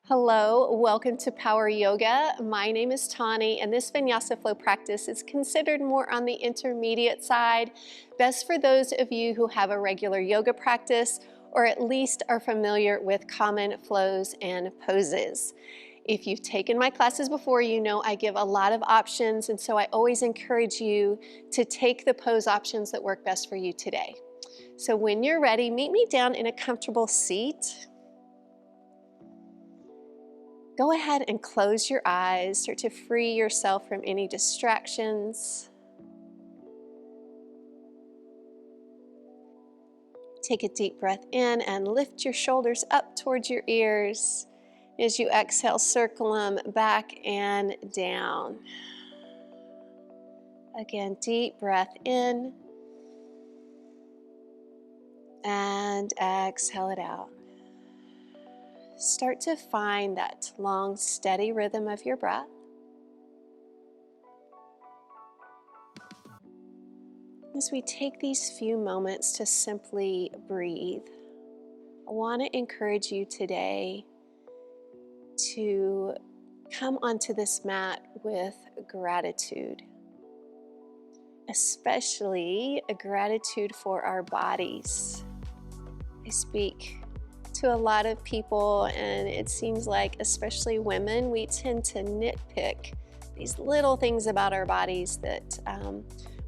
Hello, welcome to Power Yoga. My name is Tauni, and this Vinyasa flow practice is considered more on the intermediate side, best for those of you who have a regular yoga practice or at least are familiar with common flows and poses. If you've taken my classes before, you know I give a lot of options, and so I always encourage you to take the pose options that work best for you today. So when you're ready, meet me down in a comfortable seat. Go ahead and close your eyes. Start to free yourself from any distractions. Take a deep breath in and lift your shoulders up towards your ears. As you exhale, circle them back and down. Again, deep breath in and exhale it out. Start to find that long, steady rhythm of your breath. As we take these few moments to simply breathe, I want to encourage you today to come onto this mat with gratitude, especially a gratitude for our bodies. I speak to a lot of people, and it seems like, especially women, we tend to nitpick these little things about our bodies that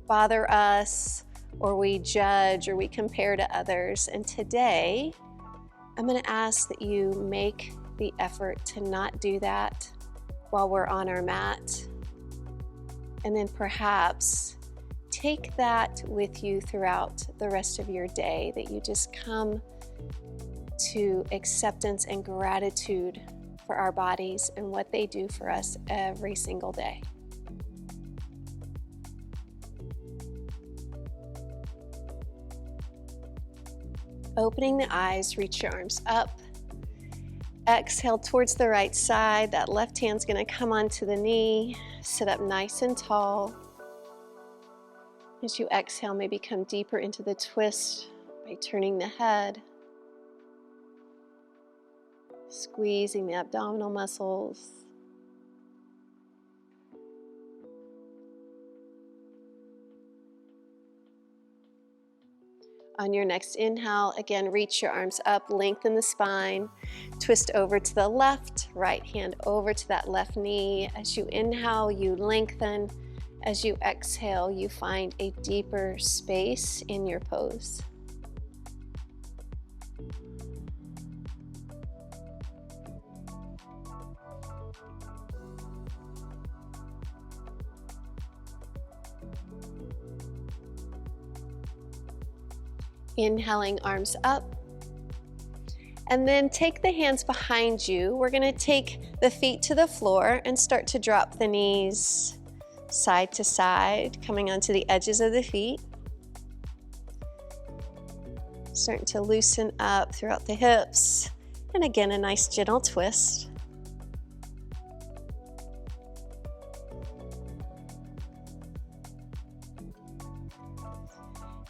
bother us, or we judge, or we compare to others. And today, I'm going to ask that you make the effort to not do that while we're on our mat. And then perhaps take that with you throughout the rest of your day, that you just come to acceptance and gratitude for our bodies and what they do for us every single day. Opening the eyes, reach your arms up. Exhale towards the right side. That left hand's going to come onto the knee. Sit up nice and tall. As you exhale, maybe come deeper into the twist by turning the head, squeezing the abdominal muscles. On your next inhale, again, reach your arms up, lengthen the spine, twist over to the left, right hand over to that left knee. As you inhale, you lengthen. As you exhale, you find a deeper space in your pose. Inhaling, arms up, and then take the hands behind you. We're going to take the feet to the floor and start to drop the knees side to side, coming onto the edges of the feet. Starting to loosen up throughout the hips, and again, a nice gentle twist.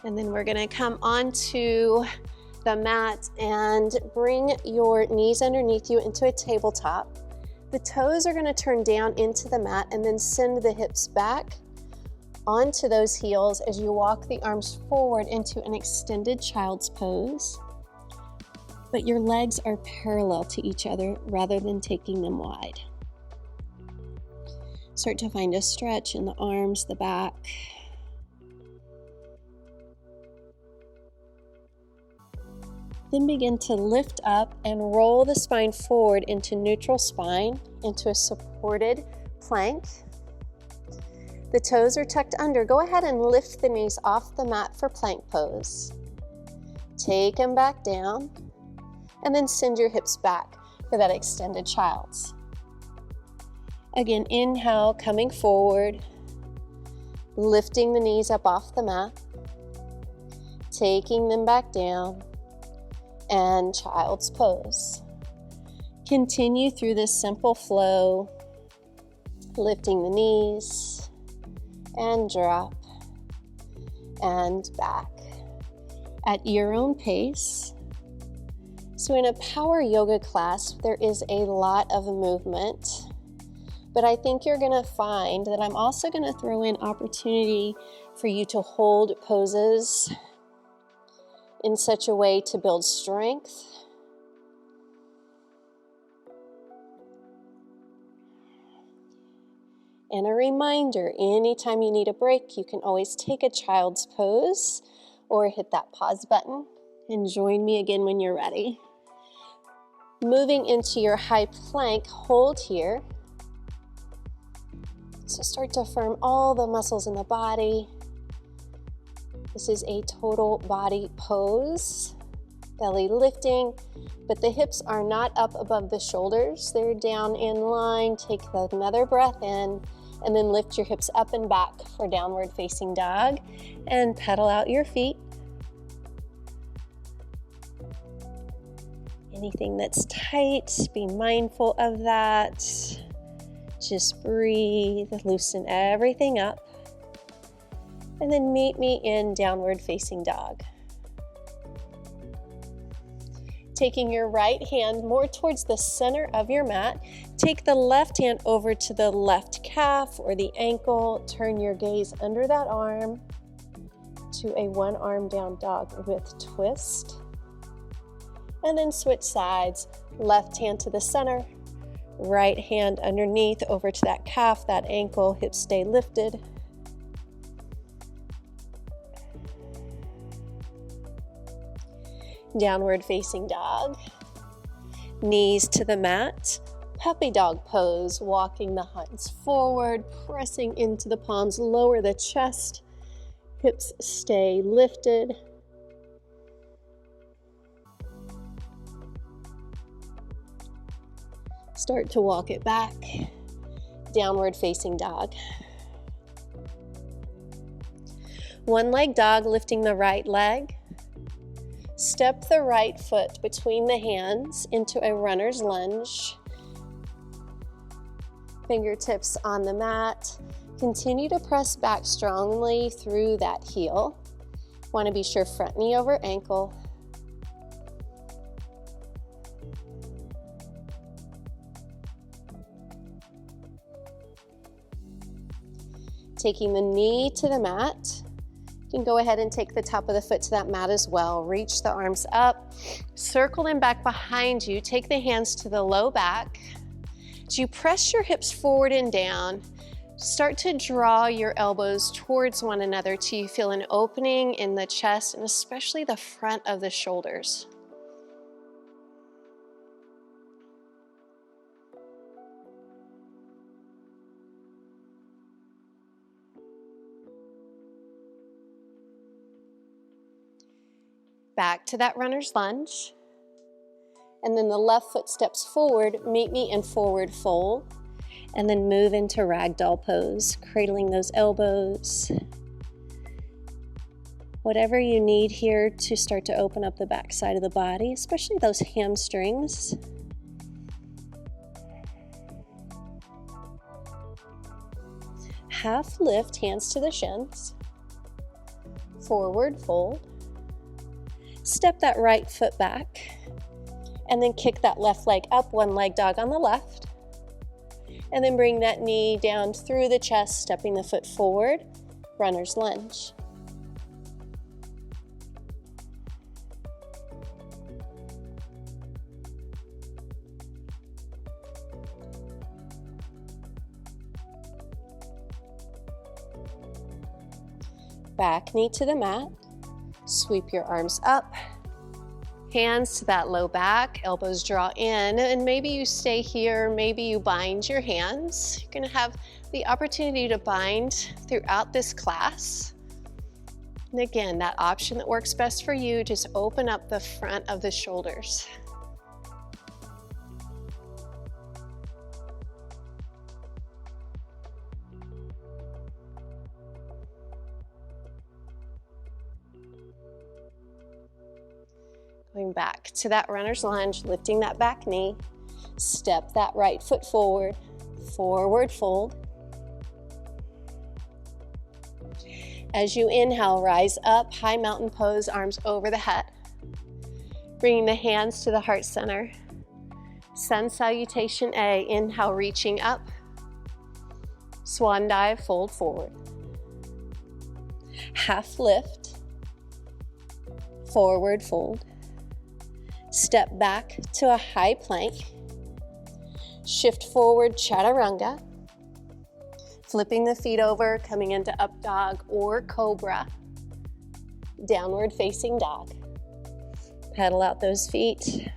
And then we're going to come onto the mat and bring your knees underneath you into a tabletop. The toes are going to turn down into the mat and then send the hips back onto those heels as you walk the arms forward into an extended child's pose. But your legs are parallel to each other rather than taking them wide. Start to find a stretch in the arms, the back. Then begin to lift up and roll the spine forward into neutral spine, into a supported plank. The toes are tucked under. Go ahead and lift the knees off the mat for plank pose. Take them back down, and then send your hips back for that extended child's. Again, inhale, coming forward, lifting the knees up off the mat, taking them back down, and child's pose. Continue through this simple flow, lifting the knees and drop and back at your own pace. So in a power yoga class, there is a lot of movement, but I think you're gonna find that I'm also gonna throw in opportunity for you to hold poses in such a way to build strength. And a reminder, anytime you need a break, you can always take a child's pose or hit that pause button and join me again when you're ready. Moving into your high plank, hold here. So start to firm all the muscles in the body. This is a total body pose. Belly lifting, but the hips are not up above the shoulders. They're down in line. Take another breath in, and then lift your hips up and back for downward facing dog, and pedal out your feet. Anything that's tight, be mindful of that. Just breathe, loosen everything up, and then meet me in downward facing dog. Taking your right hand more towards the center of your mat, take the left hand over to the left calf or the ankle, turn your gaze under that arm to a one arm down dog with twist. And then switch sides, left hand to the center, right hand underneath over to that calf, that ankle, hips stay lifted. Downward facing dog, knees to the mat, puppy dog pose, walking the hands forward, pressing into the palms, lower the chest, hips stay lifted. Start to walk it back, downward facing dog. One leg dog, lifting the right leg. Step the right foot between the hands into a runner's lunge. Fingertips on the mat. Continue to press back strongly through that heel. Want to be sure front knee over ankle. Taking the knee to the mat. You can go ahead and take the top of the foot to that mat as well. Reach the arms up, circle them back behind you. Take the hands to the low back. As you press your hips forward and down, start to draw your elbows towards one another till you feel an opening in the chest and especially the front of the shoulders. Back to that runner's lunge. And then the left foot steps forward, meet me in forward fold. And then move into ragdoll pose, cradling those elbows. Whatever you need here to start to open up the back side of the body, especially those hamstrings. Half lift, hands to the shins. Forward fold. Step that right foot back and then kick that left leg up, one leg dog on the left. And then bring that knee down through the chest, stepping the foot forward, runner's lunge. Back knee to the mat. Sweep your arms up, hands to that low back, elbows draw in, and maybe you stay here, maybe you bind your hands. You're gonna have the opportunity to bind throughout this class. And again, that option that works best for you, just open up the front of the shoulders. Going back to that runner's lunge, lifting that back knee, step that right foot forward, forward fold. As you inhale, rise up, high mountain pose, arms over the head. Bringing the hands to the heart center. Sun salutation A, inhale, reaching up. Swan dive, fold forward. Half lift, forward fold. Step back to a high plank. Shift forward, chaturanga. Flipping the feet over, coming into up dog or cobra. Downward facing dog. Pedal out those feet.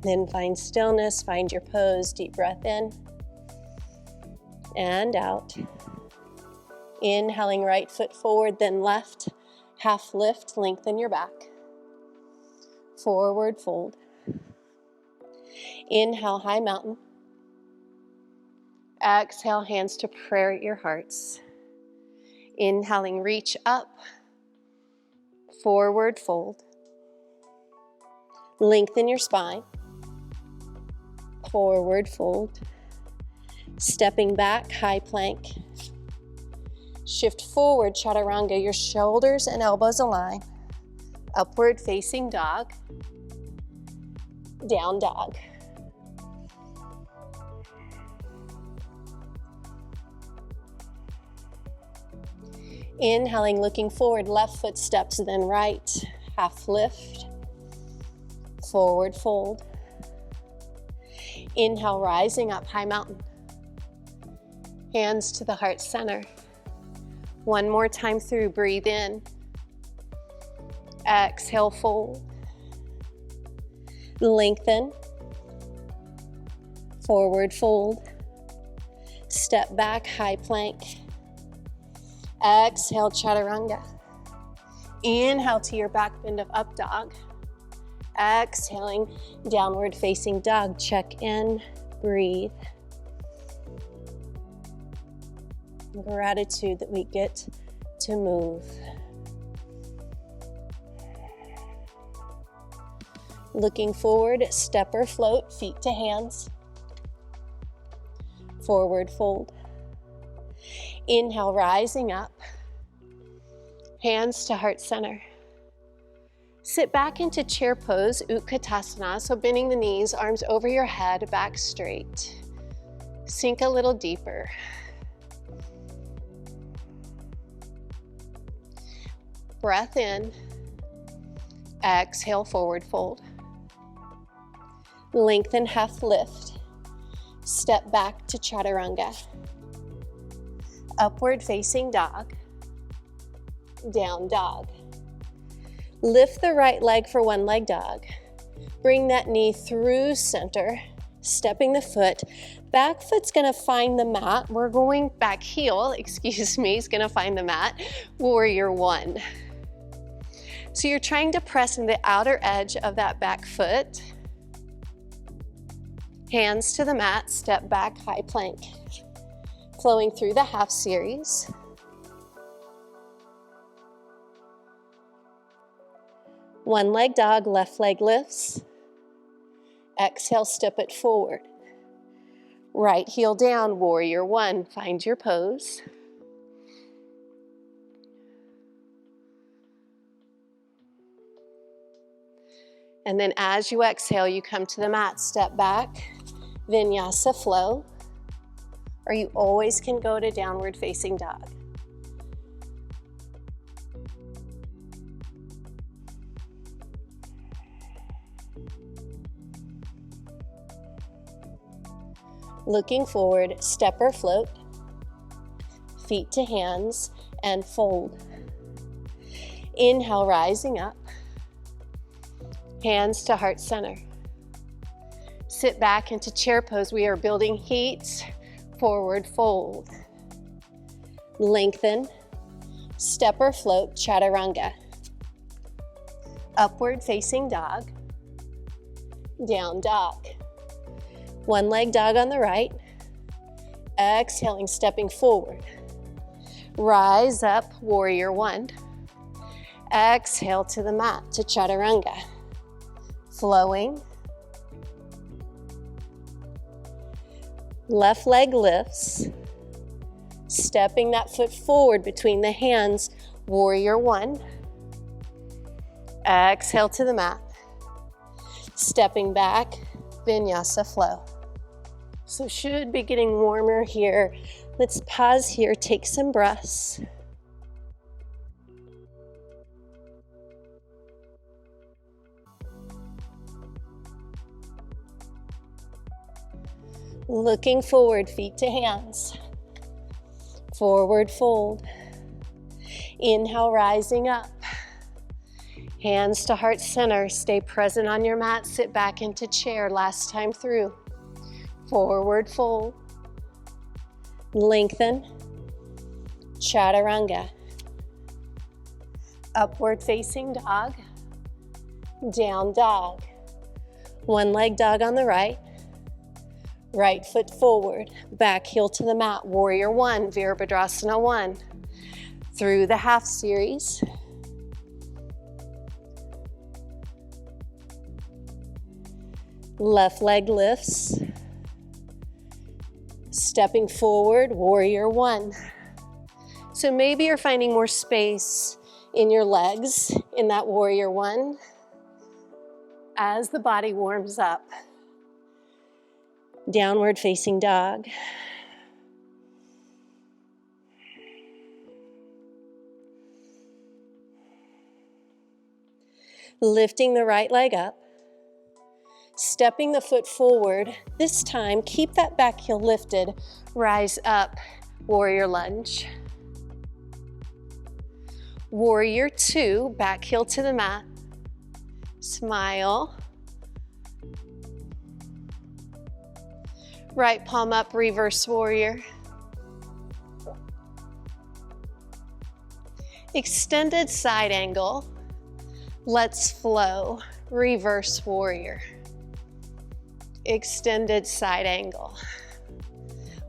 Then find stillness, find your pose, deep breath in and out. Inhaling right foot forward, then left. Half lift, lengthen your back. Forward fold. Inhale, high mountain. Exhale, hands to prayer at your hearts. Inhaling, reach up. Forward fold. Lengthen your spine. Forward fold. Stepping back, high plank. Shift forward, chaturanga. Your shoulders and elbows align. Upward facing dog. Down dog. Inhaling, looking forward, left foot steps, then right. Half lift. Forward fold. Inhale, rising up, high mountain. Hands to the heart center. One more time through, breathe in. Exhale, fold. Lengthen. Forward fold. Step back, high plank. Exhale, chaturanga. Inhale to your back bend of up dog. Exhaling, downward facing dog. Check in, breathe. Gratitude that we get to move. Looking forward, step or float, feet to hands. Forward fold. Inhale, rising up. Hands to heart center. Sit back into chair pose, Utkatasana, so bending the knees, arms over your head, back straight. Sink a little deeper. Breath in. Exhale, forward fold. Lengthen, half lift. Step back to chaturanga. Upward facing dog. Down dog. Lift the right leg for one leg dog. Bring that knee through center, stepping the foot. Back foot's gonna find the mat. We're going back heel, excuse me, is gonna find the mat. Warrior one. So you're trying to press in the outer edge of that back foot. Hands to the mat, step back, high plank. Flowing through the half series. One leg dog, left leg lifts. Exhale, step it forward. Right heel down, warrior one. Find your pose. And then as you exhale, you come to the mat, step back, Vinyasa flow, or you always can go to downward facing dog. Looking forward, step or float, feet to hands, and fold. Inhale, rising up. Hands to heart center. Sit back into chair pose. We are building heat. Forward fold. Lengthen. Step or float, chaturanga. Upward facing dog. Down dog. One leg dog on the right. Exhaling, stepping forward. Rise up, warrior one. Exhale to the mat, to chaturanga. Flowing. Left leg lifts. Stepping that foot forward between the hands, warrior one. Exhale to the mat. Stepping back, Vinyasa flow. So should be getting warmer here. Let's pause here, take some breaths. Looking forward, feet to hands. Forward fold. Inhale, rising up. Hands to heart center. Stay present on your mat. Sit back into chair. Last time through. Forward fold. Lengthen. Chaturanga. Upward facing dog. Down dog. One leg dog on the right. Right foot forward, back heel to the mat, warrior one, Virabhadrasana one. Through the half series. Left leg lifts. Stepping forward, warrior one. So maybe you're finding more space in your legs in that warrior one as the body warms up. Downward facing dog. Lifting the right leg up. Stepping the foot forward. This time, keep that back heel lifted. Rise up, warrior lunge. Warrior two, back heel to the mat. Smile. Right palm up, reverse warrior. Extended side angle. Let's flow, reverse warrior. Extended side angle.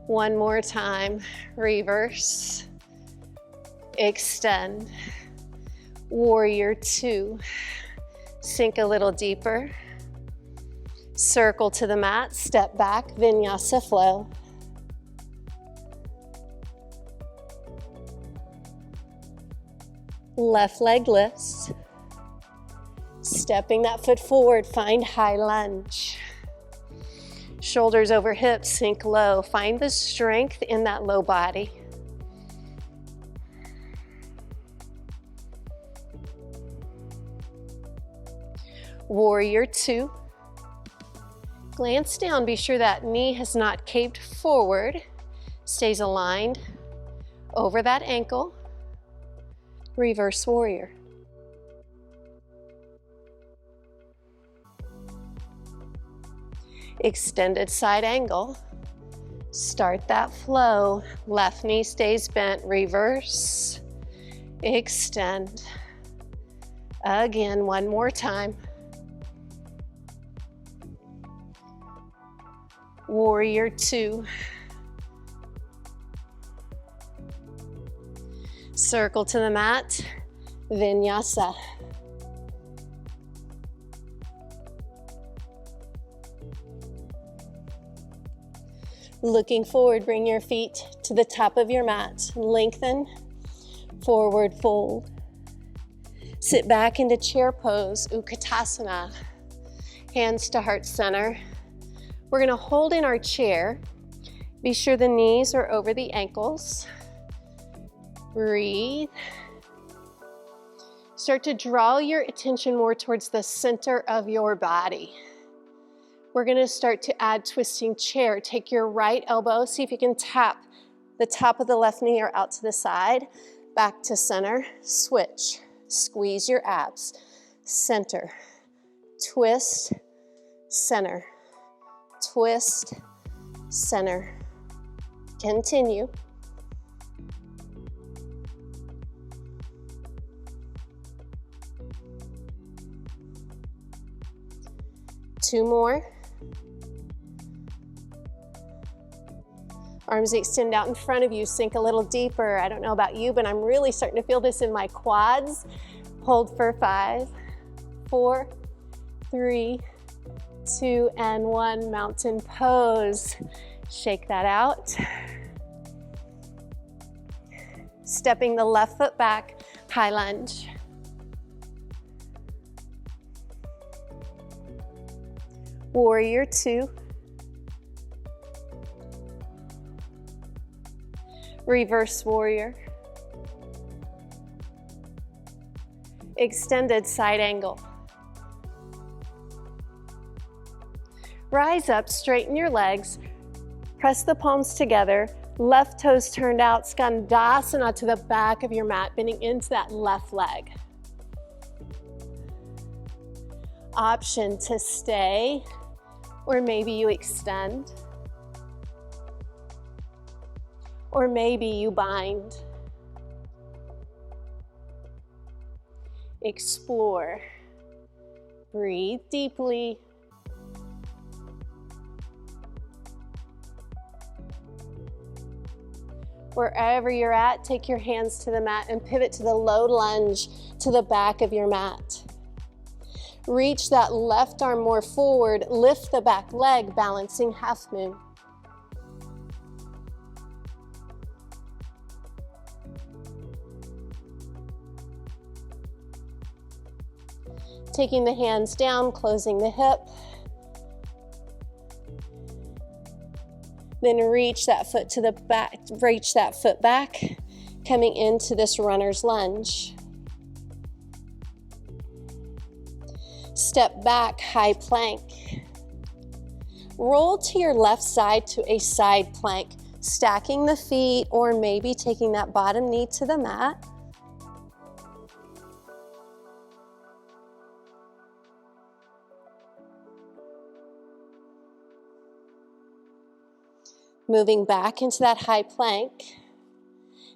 One more time, reverse. Extend. Warrior two. Sink a little deeper. Circle to the mat, step back, Vinyasa flow. Left leg lifts. Stepping that foot forward, find high lunge. Shoulders over hips, sink low. Find the strength in that low body. Warrior two. Glance down, be sure that knee has not caved forward, stays aligned over that ankle. Reverse warrior. Extended side angle. Start that flow. Left knee stays bent, reverse, extend. Again, one more time. Warrior two. Circle to the mat, Vinyasa. Looking forward, bring your feet to the top of your mat. Lengthen, forward fold. Sit back into chair pose, Utkatasana. Hands to heart center. We're gonna hold in our chair. Be sure the knees are over the ankles. Breathe. Start to draw your attention more towards the center of your body. We're gonna start to add twisting chair. Take your right elbow, see if you can tap the top of the left knee or out to the side. Back to center, switch. Squeeze your abs. Center, twist, center. Twist, center. Continue. Two more. Arms extend out in front of you, sink a little deeper. I don't know about you, but I'm really starting to feel this in my quads. Hold for 5, 4, 3, 2, and 1. Mountain pose. Shake that out. Stepping the left foot back, high lunge. Warrior two. Reverse warrior. Extended side angle. Rise up, straighten your legs, press the palms together, left toes turned out, skandasana to the back of your mat, bending into that left leg. Option to stay, or maybe you extend, or maybe you bind. Explore. Breathe deeply. Wherever you're at, take your hands to the mat and pivot to the low lunge to the back of your mat. Reach that left arm more forward, lift the back leg, balancing half moon. Taking the hands down, closing the hip. Then reach that foot to the back, reach that foot back, coming into this runner's lunge. Step back, high plank. Roll to your left side to a side plank, stacking the feet or maybe taking that bottom knee to the mat. Moving back into that high plank.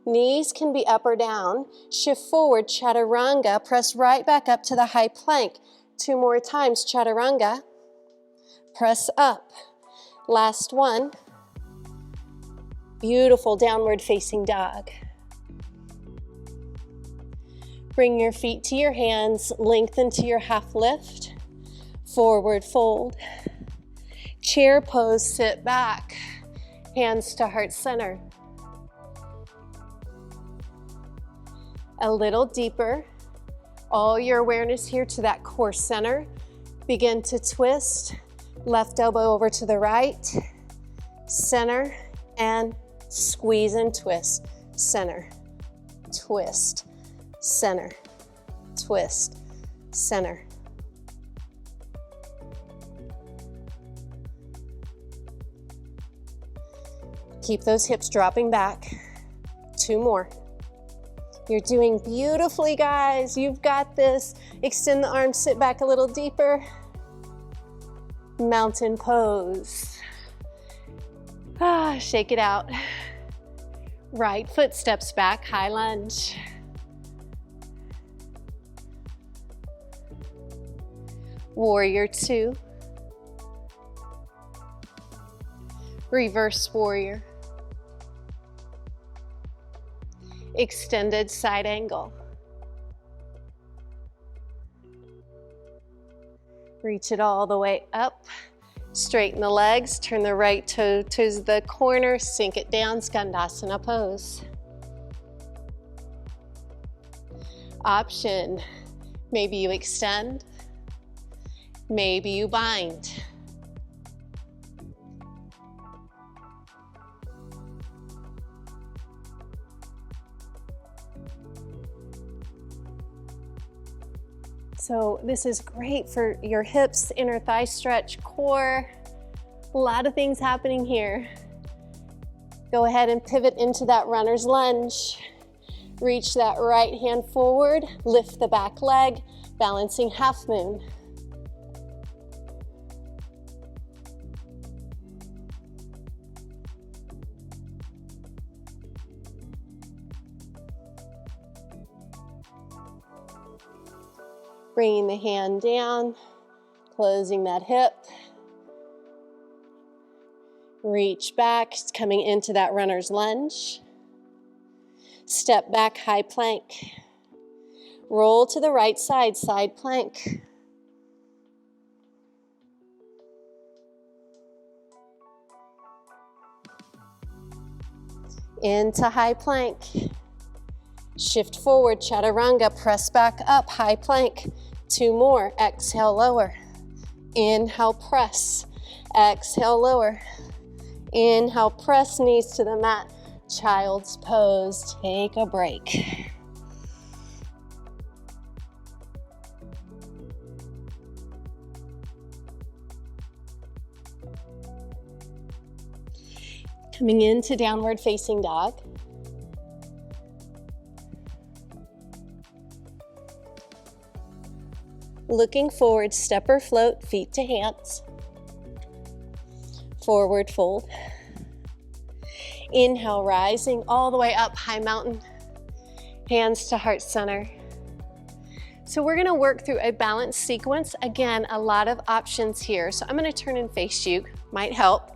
Knees can be up or down. Shift forward, chaturanga. Press right back up to the high plank. 2 more times, chaturanga. Press up. Last one. Beautiful downward facing dog. Bring your feet to your hands, lengthen to your half lift. Forward fold. Chair pose, sit back. Hands to heart center. A little deeper. All your awareness here to that core center. Begin to twist. Left elbow over to the right. Center and squeeze and twist. Center, twist, center, twist, center. Keep those hips dropping back. 2 more. You're doing beautifully, guys. You've got this. Extend the arms, sit back a little deeper. Mountain pose. Shake it out. Right foot steps back, high lunge. Warrior two. Reverse warrior. Extended side angle. Reach it all the way up. Straighten the legs, turn the right toe to the corner, sink it down, skandasana pose. Option, maybe you extend, maybe you bind. So this is great for your hips, inner thigh stretch, core. A lot of things happening here. Go ahead and pivot into that runner's lunge. Reach that right hand forward, lift the back leg, balancing half moon. Bringing the hand down, closing that hip. Reach back, coming into that runner's lunge. Step back, high plank. Roll to the right side, side plank. Into high plank. Shift forward, chaturanga, press back up, high plank. 2 more, exhale, lower. Inhale, press. Exhale, lower. Inhale, press knees to the mat. Child's pose. Take a break. Coming into downward facing dog. Looking forward, step or float, feet to hands. Forward fold. Inhale, rising all the way up, high mountain. Hands to heart center. So we're gonna work through a balanced sequence. Again, a lot of options here. So I'm gonna turn and face you, might help.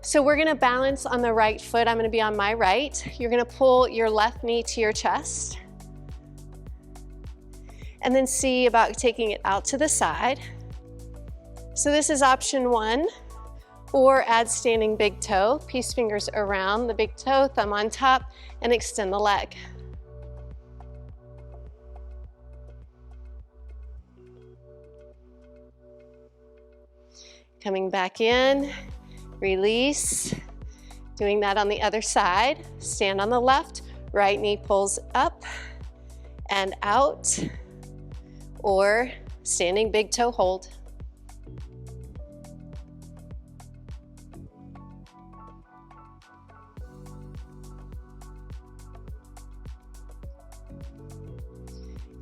So we're gonna balance on the right foot. I'm gonna be on my right. You're gonna pull your left knee to your chest. And then see about taking it out to the side. So this is option one, or add standing big toe. Peace fingers around the big toe, thumb on top, and extend the leg. Coming back in, release. Doing that on the other side. Stand on the left, right knee pulls up and out, or standing big toe hold.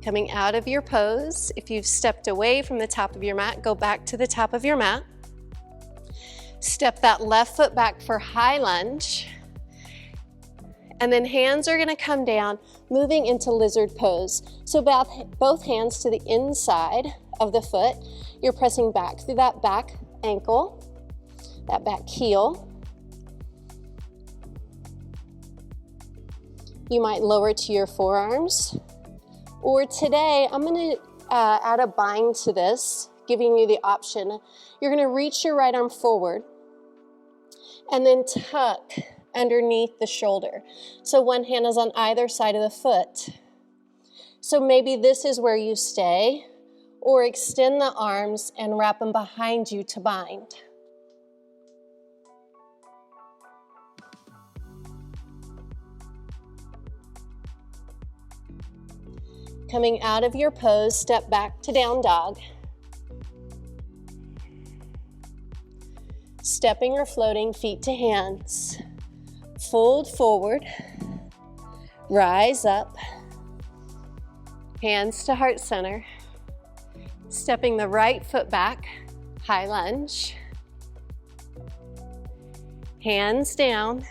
Coming out of your pose, if you've stepped away from the top of your mat, go back to the top of your mat. Step that left foot back for high lunge. And then hands are gonna come down, moving into lizard pose. So both hands to the inside of the foot. You're pressing back through that back ankle, that back heel. You might lower to your forearms. Or today, I'm gonna add a bind to this, giving you the option. You're gonna reach your right arm forward and then tuck underneath the shoulder. So one hand is on either side of the foot. So maybe this is where you stay, or extend the arms and wrap them behind you to bind. Coming out of your pose, step back to down dog. Stepping or floating, feet to hands. Fold forward, rise up, hands to heart center. Stepping the right foot back, high lunge. Hands down,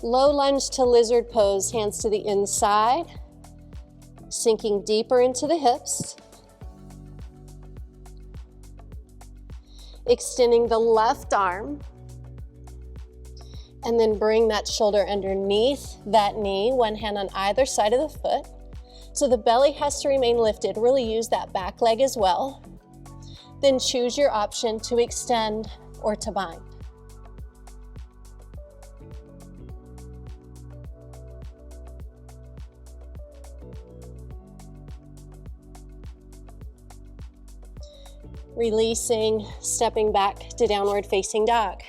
low lunge to lizard pose, hands to the inside. Sinking deeper into the hips. Extending the left arm. And then bring that shoulder underneath that knee, one hand on either side of the foot. So the belly has to remain lifted. Really use that back leg as well. Then choose your option to extend or to bind. Releasing, stepping back to downward facing dog.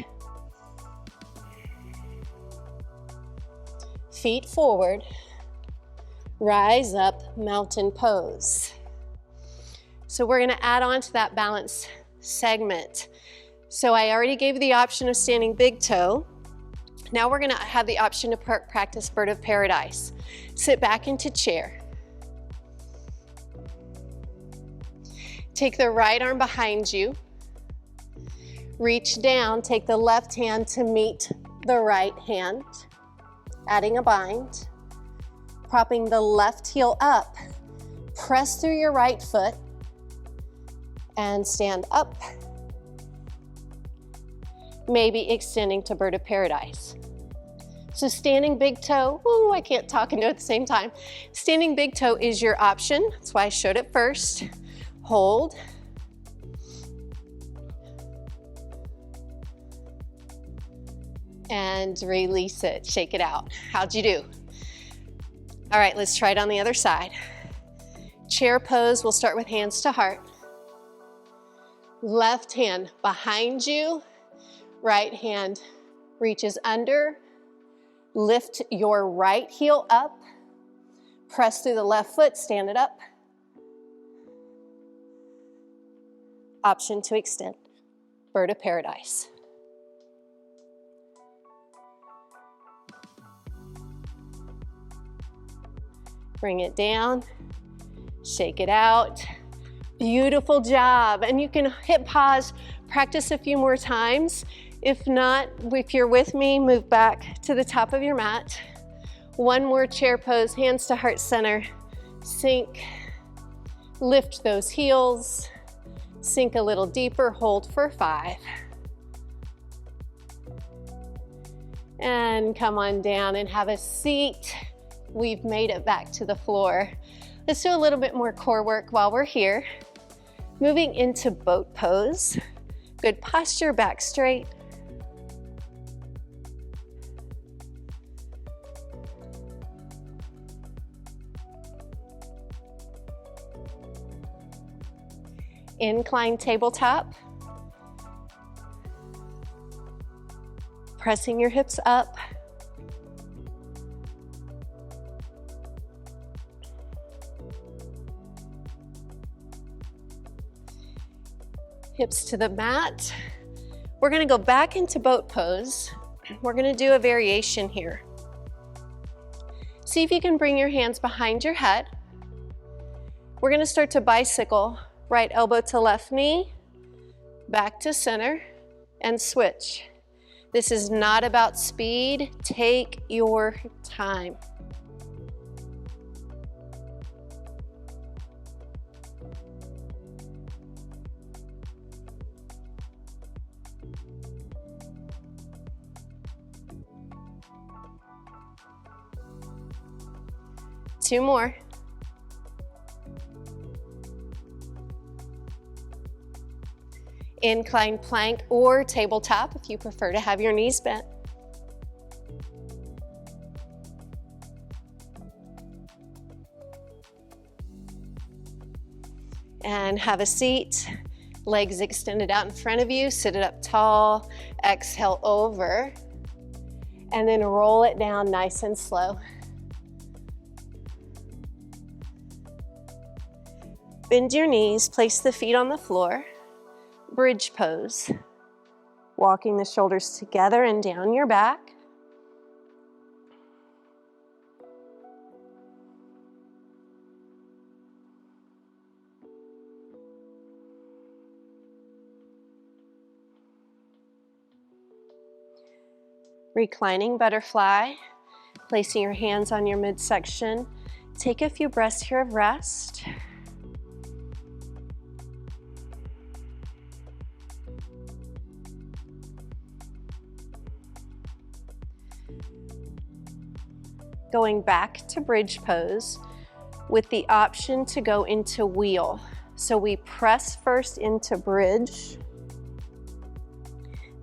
Feet forward, rise up, mountain pose. So we're gonna add on to that balance segment. So I already gave you the option of standing big toe. Now we're gonna have the option to practice bird of paradise. Sit back into chair. Take the right arm behind you. Reach down, take the left hand to meet the right hand. Adding a bind. Propping the left heel up. Press through your right foot and stand up. Maybe extending to bird of paradise. So standing big toe, ooh, I can't talk and do it at the same time. Standing big toe is your option. That's why I showed it first. Hold. And release it, shake it out. How'd you do? All right, let's try it on the other side. Chair pose, we'll start with hands to heart. Left hand behind you, right hand reaches under. Lift your right heel up. Press through the left foot, stand it up. Option to extend. Bird of paradise. Bring it down, shake it out. Beautiful job. And you can hit pause, practice a few more times. If not, if you're with me, move back to the top of your mat. One more chair pose, hands to heart center. Sink, lift those heels. Sink a little deeper, hold for 5. And come on down and have a seat. We've made it back to the floor. Let's do a little bit more core work while we're here. Moving into boat pose. Good posture, back straight. Incline tabletop. Pressing your hips up. Hips to the mat. We're going to go back into boat pose. We're going to do a variation here. See if you can bring your hands behind your head. We're going to start to bicycle. Right elbow to left knee, back to center, and switch. This is not about speed. Take your time. Two more. Incline plank or tabletop if you prefer to have your knees bent. And have a seat, legs extended out in front of you, sit it up tall, exhale over, and then roll it down nice and slow. Bend your knees, place the feet on the floor. Bridge pose, walking the shoulders together and down your back. Reclining butterfly, placing your hands on your midsection. Take a few breaths here of rest. Going back to bridge pose with the option to go into wheel. So we press first into bridge.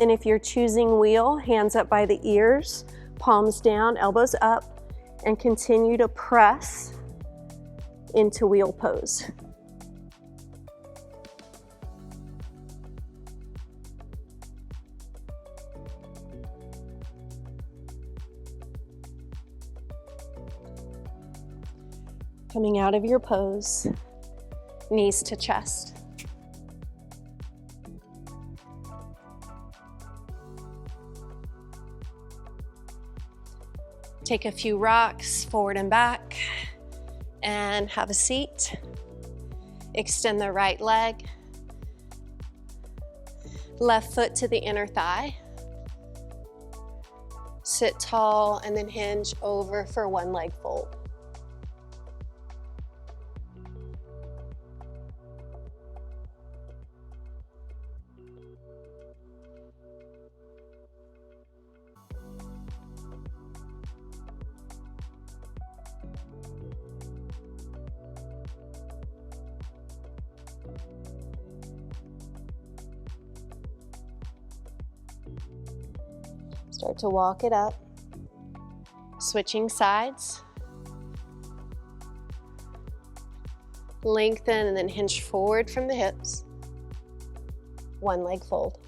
Then if you're choosing wheel, hands up by the ears, palms down, elbows up, and continue to press into wheel pose. Coming out of your pose, knees to chest. Take a few rocks forward and back and have a seat. Extend the right leg. Left foot to the inner thigh. Sit tall and then hinge over for one leg fold. Start to walk it up, switching sides. Lengthen and then hinge forward from the hips. one leg fold.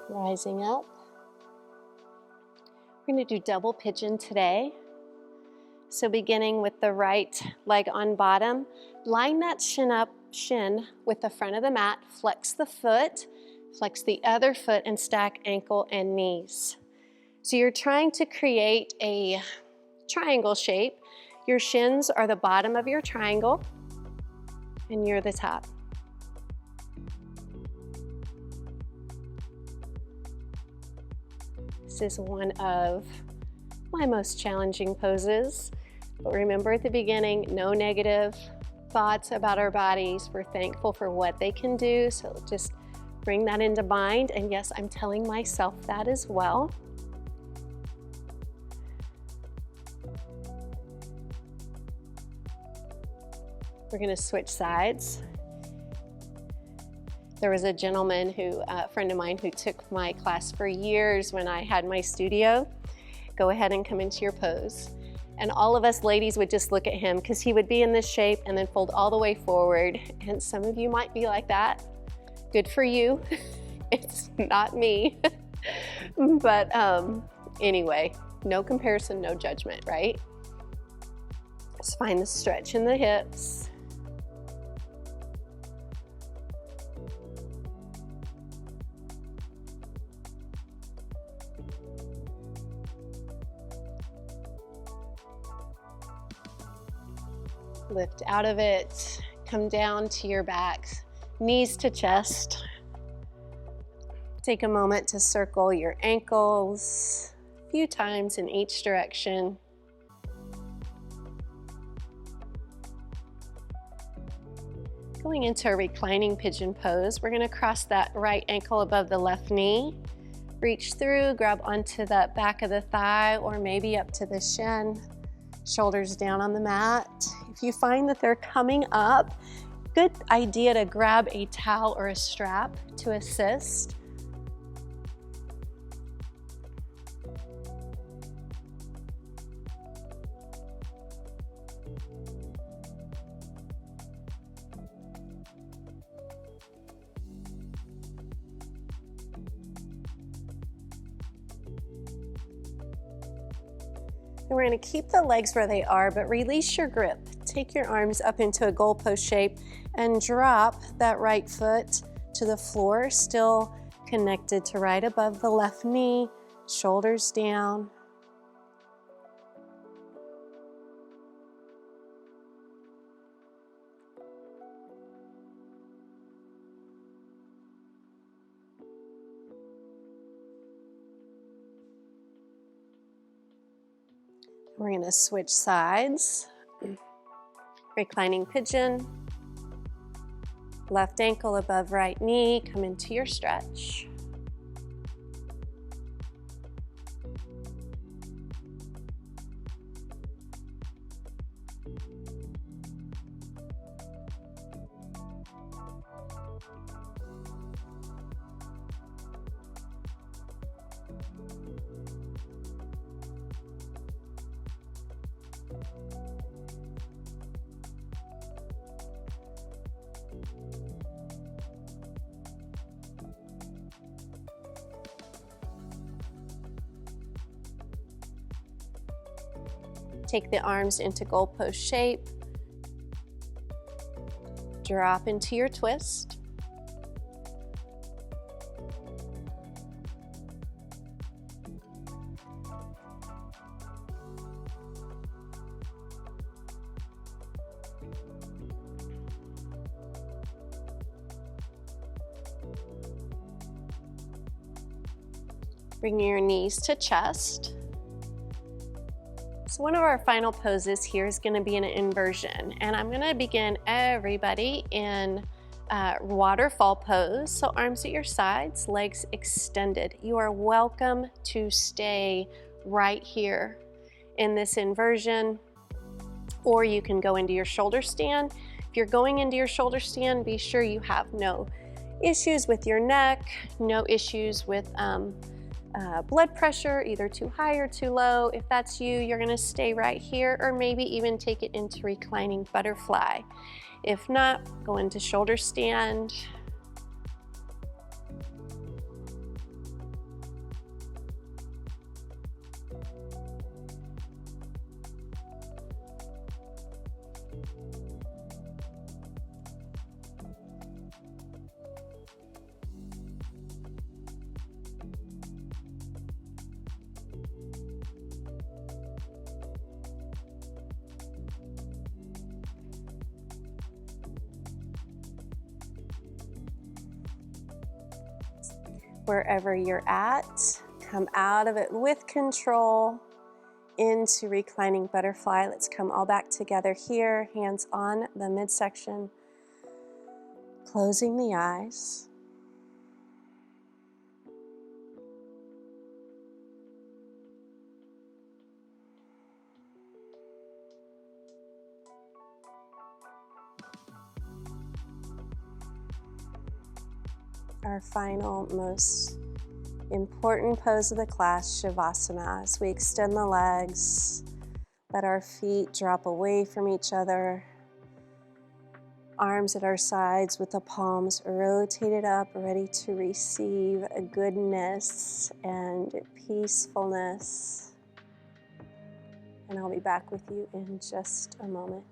Rising up. We're going to do double pigeon today. So beginning with the right leg on bottom, line that shin with the front of the mat, flex the foot, flex the other foot, and stack ankle and knees. So you're trying to create a triangle shape. Your shins are the bottom of your triangle, and you're the top. This is one of my most challenging poses, but remember at the beginning, no negative thoughts about our bodies. We're thankful for what they can do, so just bring that into mind, and yes, I'm telling myself that as well. We're going to switch sides. There was a gentleman a friend of mine who took my class for years when I had my studio. Go ahead and come into your pose. And all of us ladies would just look at him because he would be in this shape and then fold all the way forward. And some of you might be like that. Good for you. It's not me. But anyway, no comparison, no judgment, right? Just find the stretch in the hips. Lift out of it, come down to your back, knees to chest. Take a moment to circle your ankles a few times in each direction. Going into a reclining pigeon pose, we're going to cross that right ankle above the left knee. Reach through, grab onto the back of the thigh or maybe up to the shin. Shoulders down on the mat. If you find that they're coming up, good idea to grab a towel or a strap to assist. And we're going to keep the legs where they are, but release your grip. Take your arms up into a goalpost shape and drop that right foot to the floor, still connected to right above the left knee, shoulders down. We're going to switch sides. Reclining pigeon. Left ankle above right knee. Come into your stretch. Take the arms into goalpost shape. Drop into your twist. Bring your knees to chest. So one of our final poses here is going to be an inversion, and I'm going to begin everybody in waterfall pose. So arms at your sides, legs extended. You are welcome to stay right here in this inversion, or you can go into your shoulder stand. If you're going into your shoulder stand, be sure you have no issues with your neck, no issues with blood pressure, either too high or too low. If that's you, you're gonna stay right here, or maybe even take it into reclining butterfly. If not, go into shoulder stand. Wherever you're at, come out of it with control into reclining butterfly. Let's come all back together here, hands on the midsection, closing the eyes. Our final, most important pose of the class, Shavasana. As we extend the legs, let our feet drop away from each other. Arms at our sides with the palms rotated up, ready to receive a goodness and peacefulness. And I'll be back with you in just a moment.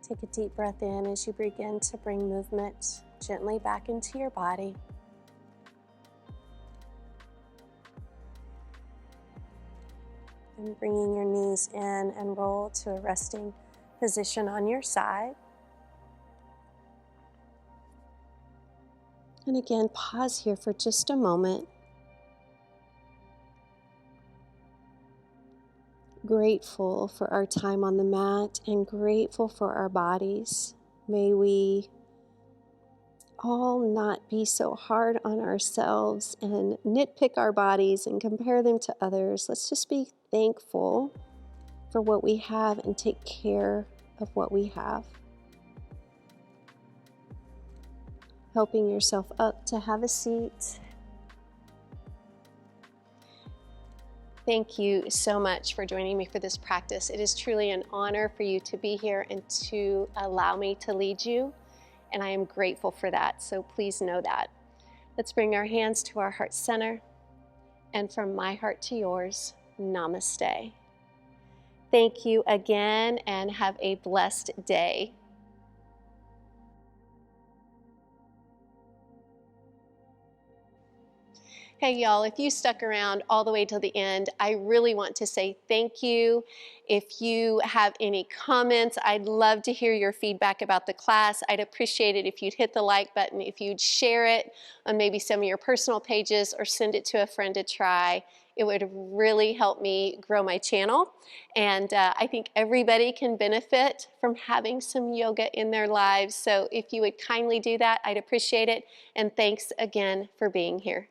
Take a deep breath in as you begin to bring movement gently back into your body. And bringing your knees in and roll to a resting position on your side. And again, pause here for just a moment. Grateful for our time on the mat and grateful for our bodies. May we all not be so hard on ourselves and nitpick our bodies and compare them to others. Let's just be thankful for what we have and take care of what we have. Helping yourself up to have a seat. Thank you so much for joining me for this practice. It is truly an honor for you to be here and to allow me to lead you, and I am grateful for that, so please know that. Let's bring our hands to our heart center, and from my heart to yours, namaste. Thank you again, and have a blessed day. Hey y'all, if you stuck around all the way till the end, I really want to say thank you. If you have any comments, I'd love to hear your feedback about the class. I'd appreciate it if you'd hit the like button, if you'd share it on maybe some of your personal pages or send it to a friend to try. It would really help me grow my channel. And I think everybody can benefit from having some yoga in their lives. So if you would kindly do that, I'd appreciate it. And thanks again for being here.